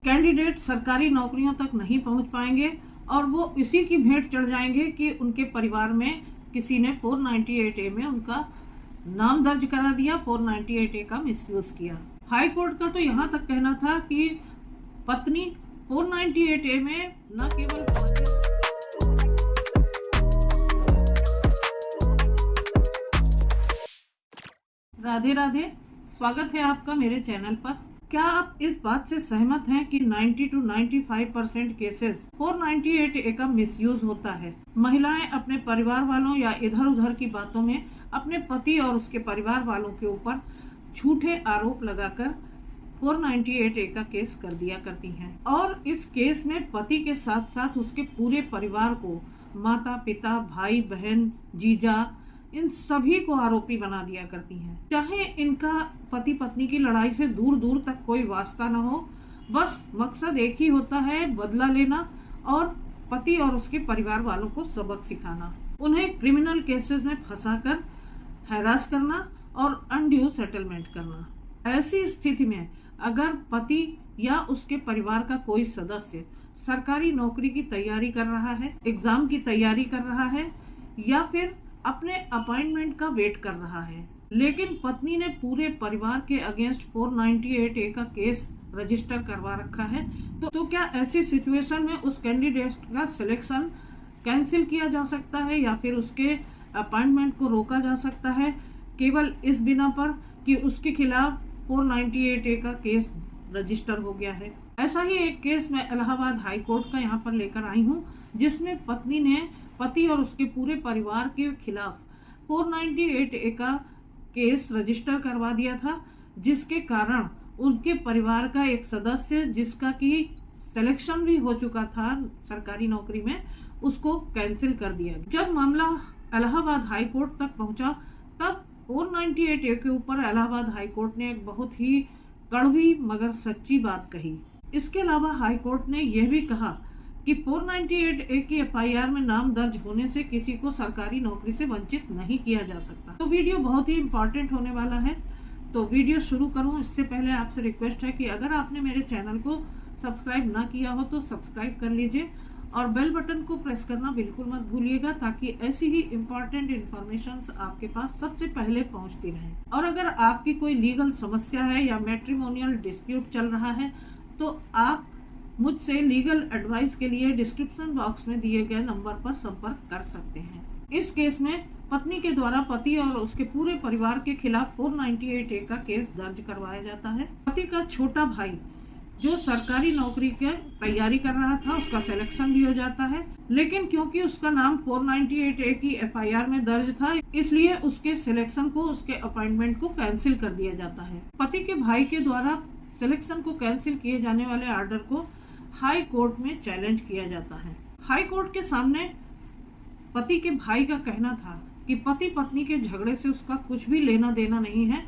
Candidate सरकारी नौकरियों तक नहीं पहुंच पाएंगे और वो इसी की भेंट चढ़ जाएंगे कि उनके परिवार में किसी ने 498A में उनका नाम दर्ज करा दिया, 498A का मिसयूज किया। हाई कोर्ट का तो यहाँ तक कहना था कि पत्नी 498A में न केवल राधे राधे, स्वागत है आपका मेरे चैनल पर। क्या आप इस बात से सहमत हैं कि 90 to 95% केसेस 498A का मिसयूज होता है? महिलाएं अपने परिवार वालों या इधर उधर की बातों में अपने पति और उसके परिवार वालों के ऊपर झूठे आरोप लगाकर 498A का केस कर दिया करती हैं और इस केस में पति के साथ साथ उसके पूरे परिवार को, माता पिता, भाई बहन, जीजा, इन सभी को आरोपी बना दिया करती हैं। चाहे इनका पति पत्नी की लड़ाई से दूर दूर तक कोई वास्ता न हो, बस मकसद एक ही होता है, बदला लेना और पति और उसके परिवार वालों को सबक सिखाना, उन्हें क्रिमिनल केसेस में फंसाकर हैरास करना और अनड्यू सेटलमेंट करना। ऐसी स्थिति में अगर पति या उसके परिवार का कोई सदस्य सरकारी नौकरी की तैयारी कर रहा है, एग्जाम की तैयारी कर रहा है या फिर अपने अपॉइंटमेंट का वेट कर रहा है, लेकिन पत्नी ने पूरे परिवार के अगेंस्ट 498A का केस रजिस्टर करवा रखा है, तो क्या ऐसी सिचुएशन में उस कैंडिडेट का सिलेक्शन कैंसिल किया जा सकता है या फिर उसके अपॉइंटमेंट को रोका जा सकता है केवल इस बिना पर कि उसके खिलाफ 498A का केस रजिस्टर हो गया है? ऐसा ही एक केस मैं इलाहाबाद हाई कोर्ट का यहाँ पर लेकर आई हूँ, जिसमें पत्नी ने पति और उसके पूरे परिवार के खिलाफ 498A का केस रजिस्टर करवा दिया था, जिसके कारण उनके परिवार का एक सदस्य जिसका कि सिलेक्शन भी हो चुका था सरकारी नौकरी में, उसको कैंसिल कर दिया। जब मामला इलाहाबाद हाई कोर्ट तक पहुंचा तब 498A के ऊपर इलाहाबाद हाई कोर्ट ने एक बहुत ही कड़वी मगर सच्ची बात कही। इसके अलावा हाई कोर्ट ने यह भी कहा कि 498A की FIR में नाम दर्ज होने से किसी को सरकारी नौकरी से वंचित नहीं किया जा सकता। तो वीडियो बहुत ही इम्पोर्टेंट होने वाला है, तो वीडियो शुरू करूं इससे पहले आपसे रिक्वेस्ट है कि अगर आपने मेरे चैनल को सब्सक्राइब ना किया हो तो सब्सक्राइब कर लीजिए और बेल बटन को प्रेस करना बिल्कुल मत भूलिएगा, ताकि ऐसी ही इम्पोर्टेंट इन्फॉर्मेशन आपके पास सबसे पहले पहुंचती रहे। और अगर आपकी कोई लीगल समस्या है या मैट्रिमोनियल डिस्प्यूट चल रहा है तो आप मुझसे लीगल एडवाइस के लिए डिस्क्रिप्शन बॉक्स में दिए गए नंबर पर संपर्क कर सकते हैं। इस केस में पत्नी के द्वारा पति और उसके पूरे परिवार के खिलाफ 498A का केस दर्ज करवाया जाता है। पति का छोटा भाई जो सरकारी नौकरी की तैयारी कर रहा था, उसका सिलेक्शन भी हो जाता है, लेकिन क्योंकि उसका नाम 498A की FIR में दर्ज था, इसलिए उसके सिलेक्शन को, उसके अपॉइंटमेंट को कैंसिल कर दिया जाता है। पति के भाई के द्वारा सिलेक्शन को कैंसिल किए जाने वाले ऑर्डर को हाई कोर्ट में चैलेंज किया जाता है। हाई कोर्ट के सामने पति के भाई का कहना था कि पति पत्नी के झगड़े से उसका कुछ भी लेना देना नहीं है,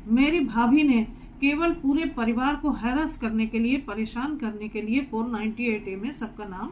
मेरी भाभी ने केवल पूरे परिवार को हैरास करने के लिए, परेशान करने के लिए 498A में सबका नाम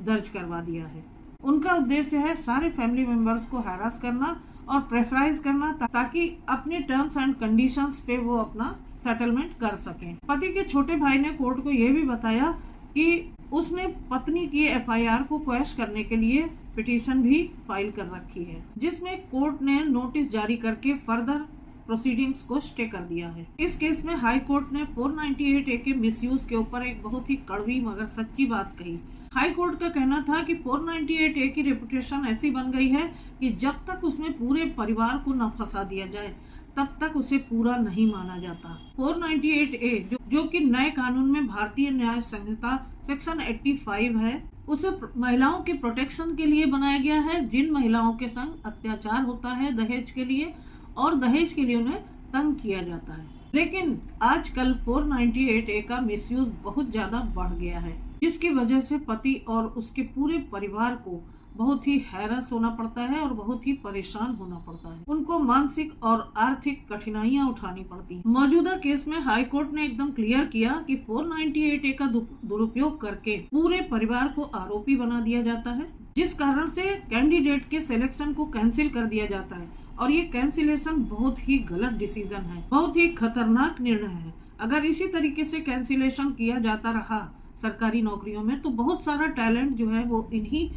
दर्ज करवा दिया है। उनका उद्देश्य है सारे फैमिली मेंबर्स को हैरास करना और प्रेशराइज करना, ताकि अपने टर्म्स एंड कंडीशंस पे वो अपना सेटलमेंट कर सकें। पति के छोटे भाई ने कोर्ट को यह भी बताया कि उसने पत्नी की FIR को क्वैश करने के लिए पिटीशन भी फाइल कर रखी है, जिसमें कोर्ट ने नोटिस जारी करके फर्दर प्रोसीडिंग्स को स्टे कर दिया है। इस केस में हाई कोर्ट ने 498A के मिसयूज के ऊपर एक बहुत ही कड़वी मगर सच्ची बात कही। हाई कोर्ट का कहना था कि 498A की रेपुटेशन ऐसी बन गई है कि जब तक उसमें पूरे परिवार को न फंसा दिया जाए तब तक उसे पूरा नहीं माना जाता। 498A जो कि नए कानून में भारतीय न्याय संहिता सेक्शन 85 है, उसे महिलाओं के प्रोटेक्शन के लिए बनाया गया है, जिन महिलाओं के संग अत्याचार होता है दहेज के लिए और दहेज के लिए उन्हें तंग किया जाता है। लेकिन आजकल 498A का मिसयूज बहुत ज्यादा बढ़ गया है, जिसकी वजह से पति और उसके पूरे परिवार को बहुत ही हैरास होना पड़ता है और बहुत ही परेशान होना पड़ता है। उनको मानसिक और आर्थिक कठिनाइयां उठानी पड़ती हैं। मौजूदा केस में हाई कोर्ट ने एकदम क्लियर किया कि 498A का दुरुपयोग करके पूरे परिवार को आरोपी बना दिया जाता है, जिस कारण से कैंडिडेट के सिलेक्शन को कैंसिल कर दिया जाता है। और ये कैंसिलेशन बहुत ही गलत डिसीजन है, बहुत ही खतरनाक निर्णय है। अगर इसी तरीके से कैंसिलेशन किया जाता रहा सरकारी नौकरियों में तो बहुत सारा टैलेंट जो है वो इन्हीं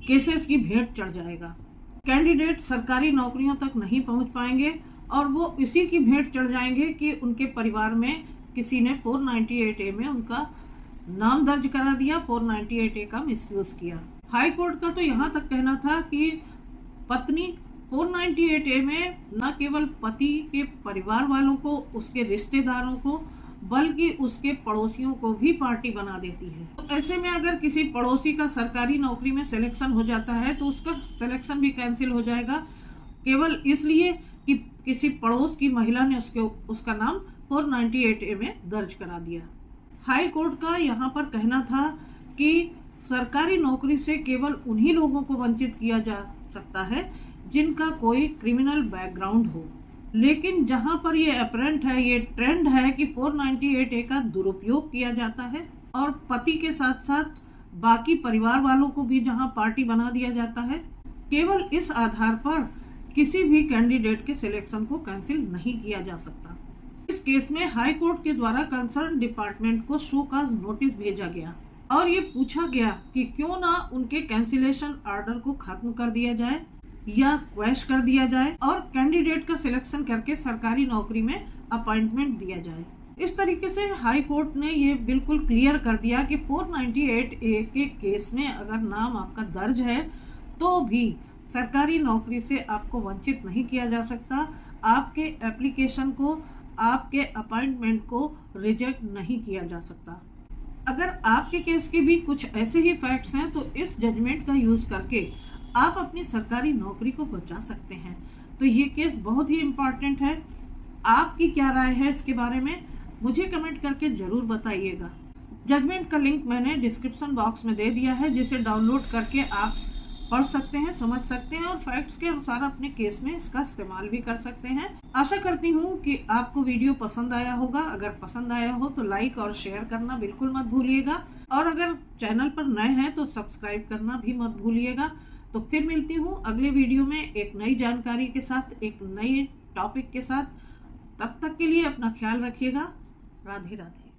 केसेस की भेंट चढ़ जाएगा। कैंडिडेट सरकारी नौकरियों तक नहीं पहुंच पाएंगे और वो इसी की भेंट चढ़ जाएंगे कि उनके परिवार में किसी ने 498A में उनका नाम दर्ज करा दिया, 498A का मिसयूज किया। हाई कोर्ट का तो यहाँ तक कहना था कि पत्नी 498A में न केवल पति के परिवार वालों को, उसके रिश्तेदारों को, बल्कि उसके पड़ोसियों को भी पार्टी बना देती है। तो ऐसे में अगर किसी पड़ोसी का सरकारी नौकरी में सिलेक्शन हो जाता है तो उसका सिलेक्शन भी कैंसिल हो जाएगा, केवल इसलिए कि किसी पड़ोस की महिला ने उसका नाम 498A में दर्ज करा दिया। हाई कोर्ट का यहाँ पर कहना था कि सरकारी नौकरी से केवल उन्हीं लोगों को वंचित किया जा सकता है जिनका कोई क्रिमिनल बैकग्राउंड हो। लेकिन जहां पर ये अपरेंट है, ये ट्रेंड है कि 498A का दुरुपयोग किया जाता है और पति के साथ साथ बाकी परिवार वालों को भी जहां पार्टी बना दिया जाता है, केवल इस आधार पर किसी भी कैंडिडेट के सिलेक्शन को कैंसिल नहीं किया जा सकता। इस केस में हाई कोर्ट के द्वारा कंसर्न डिपार्टमेंट को शो काज नोटिस भेजा गया और ये पूछा गया कि क्यों ना उनके कैंसिलेशन ऑर्डर को खत्म कर दिया जाए या क्वैश कर दिया जाए और कैंडिडेट का सिलेक्शन करके सरकारी नौकरी में अपॉइंटमेंट दिया जाए। इस तरीके से हाई कोर्ट ने ये बिल्कुल क्लियर कर दिया कि 498A के केस में अगर नाम आपका दर्ज है तो भी सरकारी नौकरी से आपको वंचित नहीं किया जा सकता, आपके एप्लीकेशन को, आपके अपॉइंटमेंट को रिजेक्ट नहीं किया जा सकता। अगर आपके केस के भी कुछ ऐसे ही फैक्ट्स हैं तो इस जजमेंट का यूज करके आप अपनी सरकारी नौकरी को बचा सकते हैं। तो ये केस बहुत ही इम्पोर्टेंट है। आपकी क्या राय है इसके बारे में मुझे कमेंट करके जरूर बताइएगा। जजमेंट का लिंक मैंने डिस्क्रिप्शन बॉक्स में दे दिया है, जिसे डाउनलोड करके आप पढ़ सकते हैं, समझ सकते हैं और फैक्ट्स के अनुसार अपने केस में इसका इस्तेमाल भी कर सकते हैं। आशा करती हूँ कि आपको वीडियो पसंद आया होगा। अगर पसंद आया हो तो लाइक और शेयर करना बिल्कुल मत भूलिएगा और अगर चैनल पर नए हैं तो सब्सक्राइब करना भी मत भूलिएगा। तो फिर मिलती हूँ अगले वीडियो में एक नई जानकारी के साथ, एक नए टॉपिक के साथ। तब तक के लिए अपना ख्याल रखिएगा। राधे राधे।